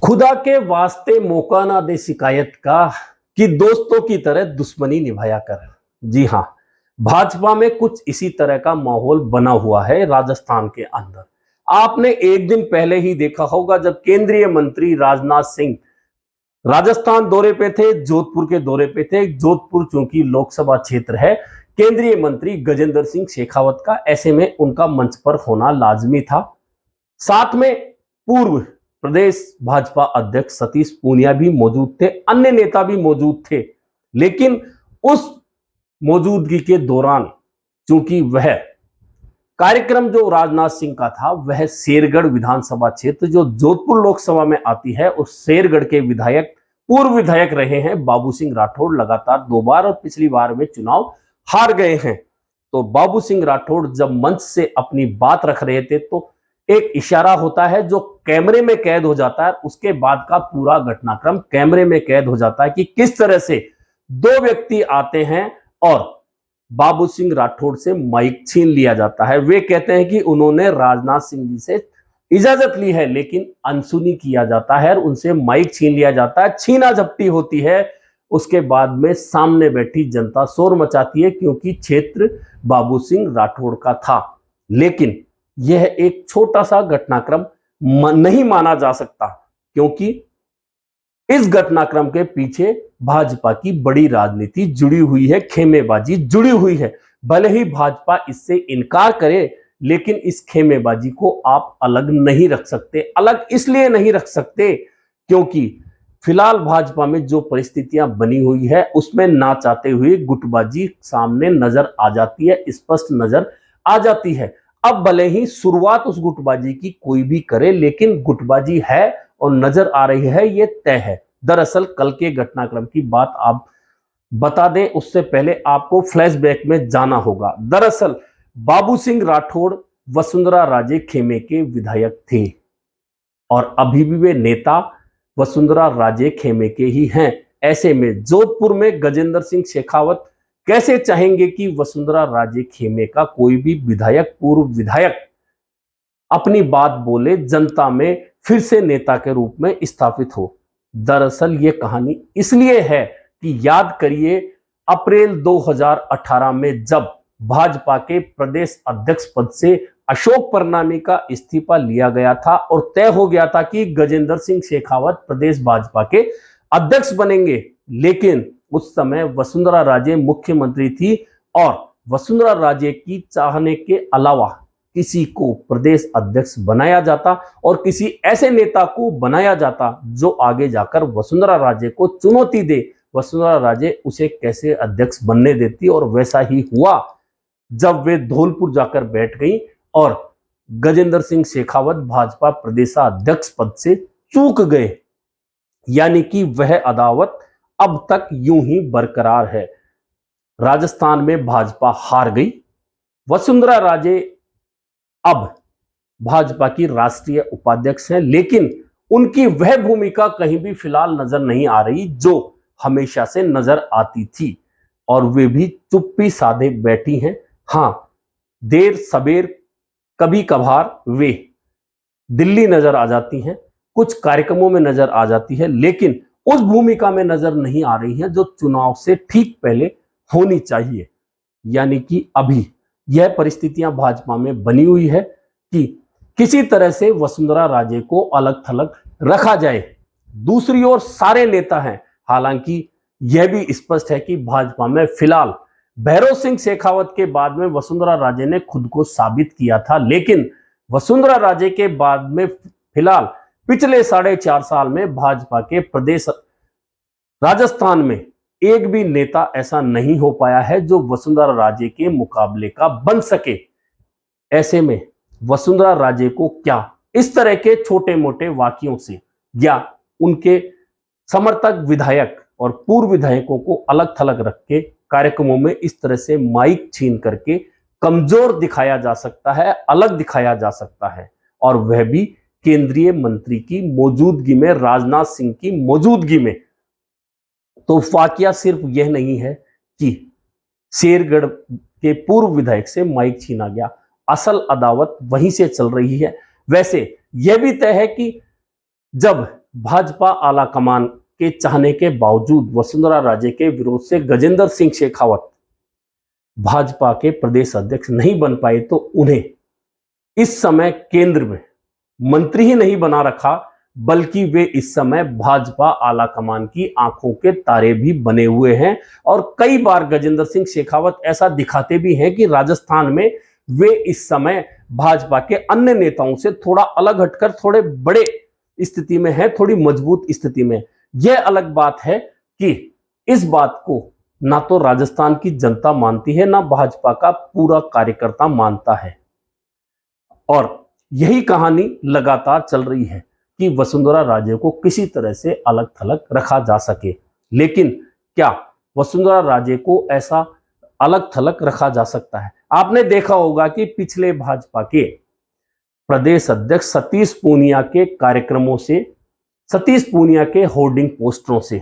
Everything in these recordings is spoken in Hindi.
खुदा के वास्ते मौका ना दे शिकायत का कि दोस्तों की तरह दुश्मनी निभाया कर। जी हाँ, भाजपा में कुछ इसी तरह का माहौल बना हुआ है राजस्थान के अंदर। आपने एक दिन पहले ही देखा होगा जब केंद्रीय मंत्री राजनाथ सिंह राजस्थान दौरे पे थे, जोधपुर के दौरे पे थे। जोधपुर चूंकि लोकसभा क्षेत्र है, केंद्रीय मंत्री गजेंद्र सिंह शेखावत का ऐसे में उनका मंच पर होना लाजमी था। साथ में पूर्व प्रदेश भाजपा अध्यक्ष सतीश पूनिया भी मौजूद थे, अन्य नेता भी मौजूद थे। लेकिन उस मौजूदगी के दौरान चूंकि वह कार्यक्रम जो राजनाथ सिंह का था वह शेरगढ़ विधानसभा क्षेत्र जो जोधपुर लोकसभा में आती है, उस शेरगढ़ के विधायक पूर्व विधायक रहे हैं बाबू सिंह राठौड़, लगातार 2 बार और पिछली बार में चुनाव हार गए हैं। तो बाबू सिंह राठौड़ जब मंच से अपनी बात रख रहे थे तो एक इशारा होता है जो कैमरे में कैद हो जाता है। उसके बाद का पूरा घटनाक्रम कैमरे में कैद हो जाता है कि किस तरह से 2 व्यक्ति आते हैं और बाबू सिंह राठौड़ से माइक छीन लिया जाता है। वे कहते हैं कि उन्होंने राजनाथ सिंह जी से इजाजत ली है, लेकिन अनसुनी किया जाता है और उनसे माइक छीन लिया जाता है, छीना झपटी होती है। उसके बाद में सामने बैठी जनता शोर मचाती है क्योंकि क्षेत्र बाबू सिंह राठौड़ का था। लेकिन यह एक छोटा सा घटनाक्रम नहीं माना जा सकता क्योंकि इस घटनाक्रम के पीछे भाजपा की बड़ी राजनीति जुड़ी हुई है, खेमेबाजी जुड़ी हुई है। भले ही भाजपा इससे इनकार करे, लेकिन इस खेमेबाजी को आप अलग नहीं रख सकते। अलग इसलिए नहीं रख सकते क्योंकि फिलहाल भाजपा में जो परिस्थितियां बनी हुई है उसमें ना चाहते हुए गुटबाजी सामने नजर आ जाती है, स्पष्ट नजर आ जाती है। अब भले ही शुरुआत उस गुटबाजी की कोई भी करे, लेकिन गुटबाजी है और नजर आ रही है, ये तय है। दरअसल कल के घटनाक्रम की बात आप बता दें, उससे पहले आपको फ्लैशबैक में जाना होगा। दरअसल बाबू सिंह राठौड़ वसुंधरा राजे खेमे के विधायक थे और अभी भी वे नेता वसुंधरा राजे खेमे के ही हैं। ऐसे में जोधपुर में गजेंद्र सिंह शेखावत कैसे चाहेंगे कि वसुंधरा राजे खेमे का कोई भी विधायक, पूर्व विधायक अपनी बात बोले, जनता में फिर से नेता के रूप में स्थापित हो। दरअसल ये कहानी इसलिए है कि याद करिए अप्रैल 2018 में जब भाजपा के प्रदेश अध्यक्ष पद से अशोक परनामी का इस्तीफा लिया गया था और तय हो गया था कि गजेंद्र सिंह शेखावत प्रदेश भाजपा के अध्यक्ष बनेंगे। लेकिन उस समय वसुंधरा राजे मुख्यमंत्री थी और वसुंधरा राजे की चाहने के अलावा किसी को प्रदेश अध्यक्ष बनाया जाता और किसी ऐसे नेता को बनाया जाता जो आगे जाकर वसुंधरा राजे को चुनौती दे। वसुंधरा राजे उसे कैसे अध्यक्ष बनने देती और वैसा ही हुआ जब वे धौलपुर जाकर बैठ गई और गजेंद्र सिंह शेखावत भाजपा प्रदेशाध्यक्ष पद से चूक गए। यानी कि वह अदावत अब तक यूं ही बरकरार है। राजस्थान में भाजपा हार गई। वसुंधरा राजे अब भाजपा की राष्ट्रीय उपाध्यक्ष हैं, लेकिन उनकी वह भूमिका कहीं भी फिलहाल नजर नहीं आ रही जो हमेशा से नजर आती थी और वे भी चुप्पी साधे बैठी हैं। हां, देर सबेर कभी कभार वे दिल्ली नजर आ जाती हैं, कुछ कार्यक्रमों में नजर आ जाती है, लेकिन उस भूमिका में नजर नहीं आ रही है जो चुनाव से ठीक पहले होनी चाहिए। यानी कि अभी यह परिस्थितियां भाजपा में बनी हुई है कि किसी तरह से वसुंधरा राजे को अलग थलग रखा जाए। दूसरी ओर सारे नेता हैं, हालांकि यह भी स्पष्ट है कि भाजपा में फिलहाल भैरव सिंह शेखावत के बाद में वसुंधरा राजे ने खुद को साबित किया था, लेकिन वसुंधरा राजे के बाद में फिलहाल पिछले 4.5 साल में भाजपा के प्रदेश राजस्थान में एक भी नेता ऐसा नहीं हो पाया है जो वसुंधरा राजे के मुकाबले का बन सके। ऐसे में वसुंधरा राजे को क्या इस तरह के छोटे मोटे वाक्यों से या उनके समर्थक विधायक और पूर्व विधायकों को अलग थलग रख के कार्यक्रमों में इस तरह से माइक छीन करके कमजोर दिखाया जा सकता है, अलग दिखाया जा सकता है, और वह भी केंद्रीय मंत्री की मौजूदगी में, राजनाथ सिंह की मौजूदगी में। तो वाकया सिर्फ यह नहीं है कि शेरगढ़ के पूर्व विधायक से माइक छीना गया, असल अदावत वहीं से चल रही है। वैसे यह भी तय है कि जब भाजपा आलाकमान के चाहने के बावजूद वसुंधरा राजे के विरोध से गजेंद्र सिंह शेखावत भाजपा के प्रदेश अध्यक्ष नहीं बन पाए, तो उन्हें इस समय केंद्र में मंत्री ही नहीं बना रखा, बल्कि वे इस समय भाजपा आलाकमान की आंखों के तारे भी बने हुए हैं। और कई बार गजेंद्र सिंह शेखावत ऐसा दिखाते भी हैं कि राजस्थान में वे इस समय भाजपा के अन्य नेताओं से थोड़ा अलग हटकर थोड़े बड़े स्थिति में है, थोड़ी मजबूत स्थिति में। यह अलग बात है कि इस बात को ना तो राजस्थान की जनता मानती है, ना भाजपा का पूरा कार्यकर्ता मानता है। और यही कहानी लगातार चल रही है कि वसुंधरा राजे को किसी तरह से अलग थलग रखा जा सके। लेकिन क्या वसुंधरा राजे को ऐसा अलग थलग रखा जा सकता है? आपने देखा होगा कि पिछले भाजपा के प्रदेश अध्यक्ष सतीश पूनिया के कार्यक्रमों से, सतीश पूनिया के होर्डिंग पोस्टरों से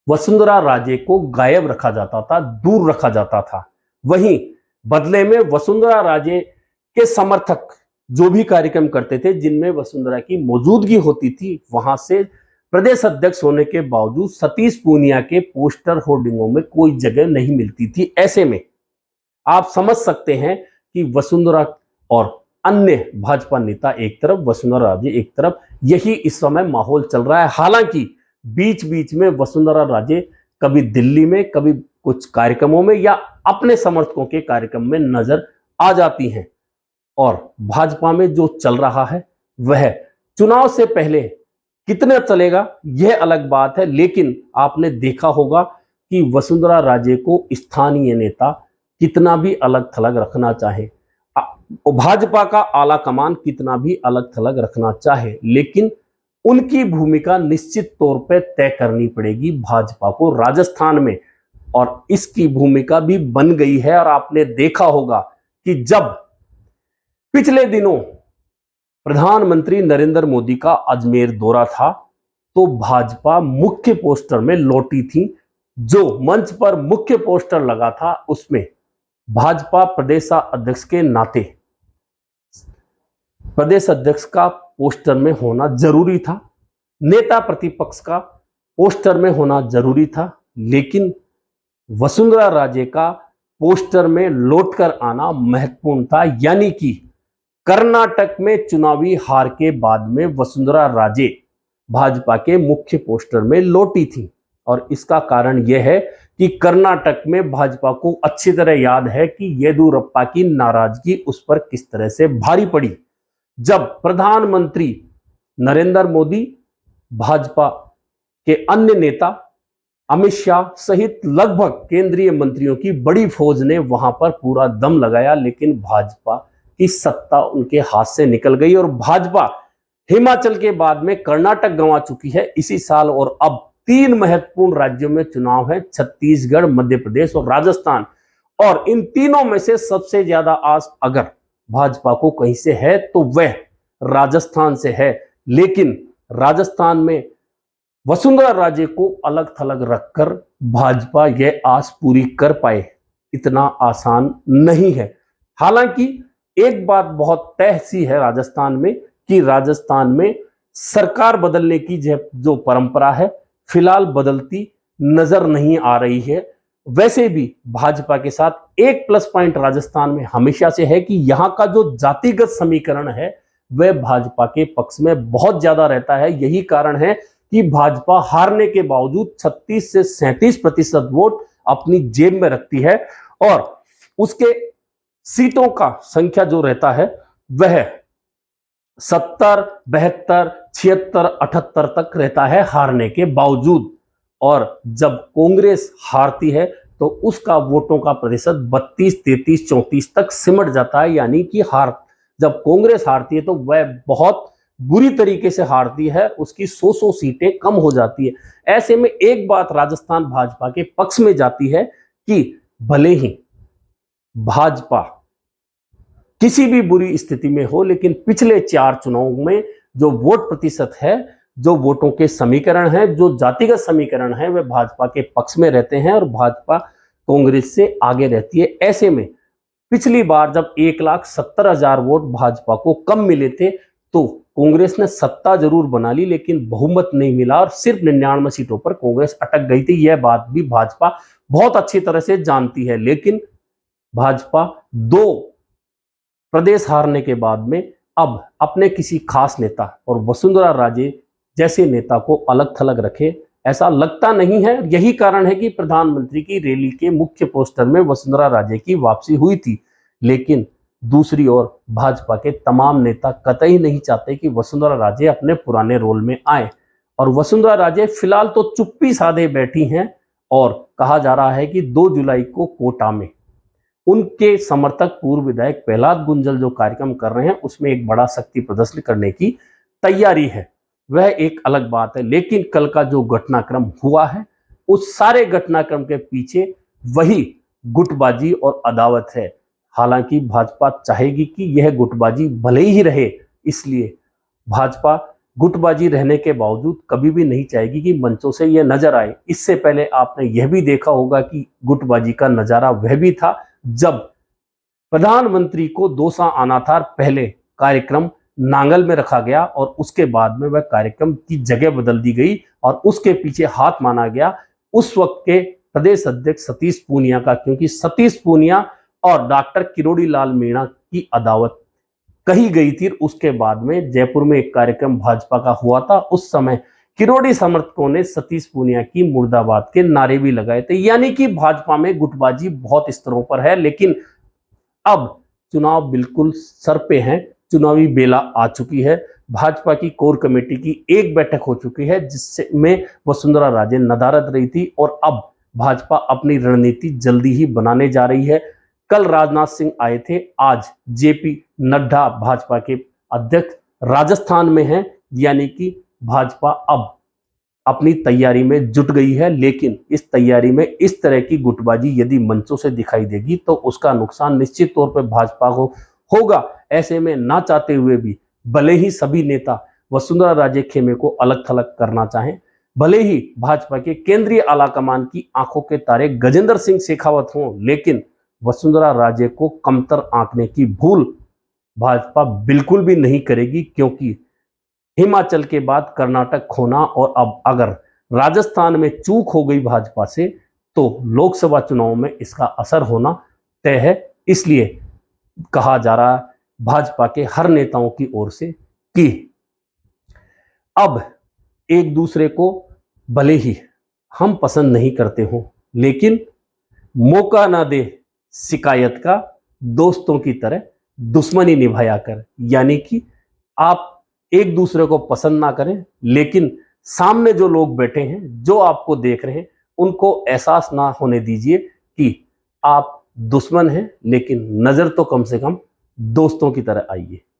वसुंधरा राजे को गायब रखा जाता था, दूर रखा जाता था। वहीं बदले में वसुंधरा राजे के समर्थक जो भी कार्यक्रम करते थे जिनमें वसुंधरा की मौजूदगी होती थी, वहां से प्रदेश अध्यक्ष होने के बावजूद सतीश पूनिया के पोस्टर होर्डिंगों में कोई जगह नहीं मिलती थी। ऐसे में आप समझ सकते हैं कि वसुंधरा और अन्य भाजपा नेता एक तरफ, वसुंधरा राजे एक तरफ, यही इस समय माहौल चल रहा है। हालांकि बीच बीच में वसुंधरा राजे कभी दिल्ली में, कभी कुछ कार्यक्रमों में या अपने समर्थकों के कार्यक्रम में नजर आ जाती हैं। और भाजपा में जो चल रहा है वह चुनाव से पहले कितना चलेगा यह अलग बात है, लेकिन आपने देखा होगा कि वसुंधरा राजे को स्थानीय नेता कितना भी अलग थलग रखना चाहे, भाजपा का आला कमान कितना भी अलग थलग रखना चाहे, लेकिन उनकी भूमिका निश्चित तौर पर तय करनी पड़ेगी भाजपा को राजस्थान में। और इसकी भूमिका भी बन गई है। और आपने देखा होगा कि जब पिछले दिनों प्रधानमंत्री नरेंद्र मोदी का अजमेर दौरा था, तो भाजपा मुख्य पोस्टर में लौटी थी। जो मंच पर मुख्य पोस्टर लगा था उसमें भाजपा प्रदेश अध्यक्ष के नाते प्रदेश अध्यक्ष का पोस्टर में होना जरूरी था, नेता प्रतिपक्ष का पोस्टर में होना जरूरी था, लेकिन वसुंधरा राजे का पोस्टर में लौटकर आना महत्वपूर्ण था। यानी कि कर्नाटक में चुनावी हार के बाद में वसुंधरा राजे भाजपा के मुख्य पोस्टर में लौटी थी। और इसका कारण यह है कि कर्नाटक में भाजपा को अच्छी तरह याद है कि येदियुरप्पा की नाराजगी उस पर किस तरह से भारी पड़ी, जब प्रधानमंत्री नरेंद्र मोदी, भाजपा के अन्य नेता अमित शाह सहित लगभग केंद्रीय मंत्रियों की बड़ी फौज ने वहां पर पूरा दम लगाया, लेकिन भाजपा की सत्ता उनके हाथ से निकल गई। और भाजपा हिमाचल के बाद में कर्नाटक गंवा चुकी है इसी साल। और अब 3 महत्वपूर्ण राज्यों में चुनाव है, छत्तीसगढ़, मध्य प्रदेश और राजस्थान। और इन तीनों में से सबसे ज्यादा आस अगर भाजपा को कहीं से है तो वह राजस्थान से है। लेकिन राजस्थान में वसुंधरा राजे को अलग थलग रखकर भाजपा यह आस पूरी कर पाए, इतना आसान नहीं है। हालांकि एक बात बहुत तय सी है राजस्थान में कि राजस्थान में सरकार बदलने की जो परंपरा है फिलहाल बदलती नजर नहीं आ रही है। वैसे भी भाजपा के साथ एक प्लस पॉइंट राजस्थान में हमेशा से है कि यहां का जो जातिगत समीकरण है वह भाजपा के पक्ष में बहुत ज्यादा रहता है। यही कारण है कि भाजपा हारने के बावजूद 36 से 37% वोट अपनी जेब में रखती है। और उसके सीटों का संख्या जो रहता है वह 70, 72, 76, 78 तक रहता है हारने के बावजूद। और जब कांग्रेस हारती है तो उसका वोटों का प्रतिशत 32, 33, 34 तक सिमट जाता है। यानी कि जब कांग्रेस हारती है तो वह बहुत बुरी तरीके से हारती है, उसकी 100 सीटें कम हो जाती है। ऐसे में एक बात राजस्थान भाजपा के पक्ष में जाती है कि भले ही भाजपा किसी भी बुरी स्थिति में हो, लेकिन पिछले 4 चुनावों में जो वोट प्रतिशत है, जो वोटों के समीकरण है, जो जातिगत समीकरण है, वे भाजपा के पक्ष में रहते हैं और भाजपा कांग्रेस से आगे रहती है। ऐसे में पिछली बार जब 1,70,000 वोट भाजपा को कम मिले थे तो कांग्रेस ने सत्ता जरूर बना ली लेकिन बहुमत नहीं मिला और सिर्फ 99 सीटों पर कांग्रेस अटक गई थी। यह बात भी भाजपा बहुत अच्छी तरह से जानती है। लेकिन भाजपा 2 प्रदेश हारने के बाद में अब अपने किसी खास नेता और वसुंधरा राजे जैसे नेता को अलग थलग रखे ऐसा लगता नहीं है। यही कारण है कि प्रधानमंत्री की रैली के मुख्य पोस्टर में वसुंधरा राजे की वापसी हुई थी। लेकिन दूसरी ओर भाजपा के तमाम नेता कतई नहीं चाहते कि वसुंधरा राजे अपने पुराने रोल में आए और वसुंधरा राजे फिलहाल तो चुप्पी साधे बैठी हैं और कहा जा रहा है कि 2 जुलाई को कोटा में उनके समर्थक पूर्व विधायक प्रहलाद गुंजल जो कार्यक्रम कर रहे हैं उसमें एक बड़ा शक्ति प्रदर्शन करने की तैयारी है, वह एक अलग बात है। लेकिन कल का जो घटनाक्रम हुआ है उस सारे घटनाक्रम के पीछे वही गुटबाजी और अदावत है। हालांकि भाजपा चाहेगी कि यह गुटबाजी भले ही रहे, इसलिए भाजपा गुटबाजी रहने के बावजूद कभी भी नहीं चाहेगी कि मंचों से यह नजर आए। इससे पहले आपने यह भी देखा होगा कि गुटबाजी का नजारा वह भी था जब प्रधानमंत्री को डोसा आना था, पहले कार्यक्रम नांगल में रखा गया और उसके बाद में वह कार्यक्रम की जगह बदल दी गई और उसके पीछे हाथ माना गया उस वक्त के प्रदेश अध्यक्ष सतीश पूनिया का, क्योंकि सतीश पूनिया और डॉक्टर किरोड़ी लाल मीणा की अदावत कही गई थी। उसके बाद में जयपुर में एक कार्यक्रम भाजपा का हुआ था, उस समय किरोड़ी समर्थकों ने सतीश पूनिया की मुर्दाबाद के नारे भी लगाए थे। यानी कि भाजपा में गुटबाजी बहुत स्तरों पर है। लेकिन अब चुनाव बिल्कुल सर पे हैं, चुनावी बेला आ चुकी है। भाजपा की कोर कमेटी की एक बैठक हो चुकी है जिसमें वसुंधरा राजे नदारद रही थी और अब भाजपा अपनी रणनीति जल्दी ही बनाने जा रही है। कल राजनाथ सिंह आए थे, आज जेपी नड्डा भाजपा के अध्यक्ष राजस्थान में हैं। यानी कि भाजपा अब अपनी तैयारी में जुट गई है। लेकिन इस तैयारी में इस तरह की गुटबाजी यदि मंचों से दिखाई देगी तो उसका नुकसान निश्चित तौर पर भाजपा को होगा। ऐसे में ना चाहते हुए भी भले ही सभी नेता वसुंधरा राजे खेमे को अलग थलग करना चाहें, भले ही भाजपा के केंद्रीय आलाकमान की आंखों के तारे गजेंद्र सिंह शेखावत हों, लेकिन वसुंधरा राजे को कमतर आंकने की भूल भाजपा बिल्कुल भी नहीं करेगी। क्योंकि हिमाचल के बाद कर्नाटक खोना और अब अगर राजस्थान में चूक हो गई भाजपा से तो लोकसभा चुनाव में इसका असर होना तय है। इसलिए कहा जा रहा है भाजपा के हर नेताओं की ओर से कि अब एक दूसरे को भले ही हम पसंद नहीं करते हों लेकिन मौका ना दे शिकायत का, दोस्तों की तरह दुश्मनी निभाया कर। यानी कि आप एक दूसरे को पसंद ना करें लेकिन सामने जो लोग बैठे हैं, जो आपको देख रहे हैं, उनको एहसास ना होने दीजिए कि आप दुश्मन हैं, लेकिन नजर तो कम से कम दोस्तों की तरह आइए।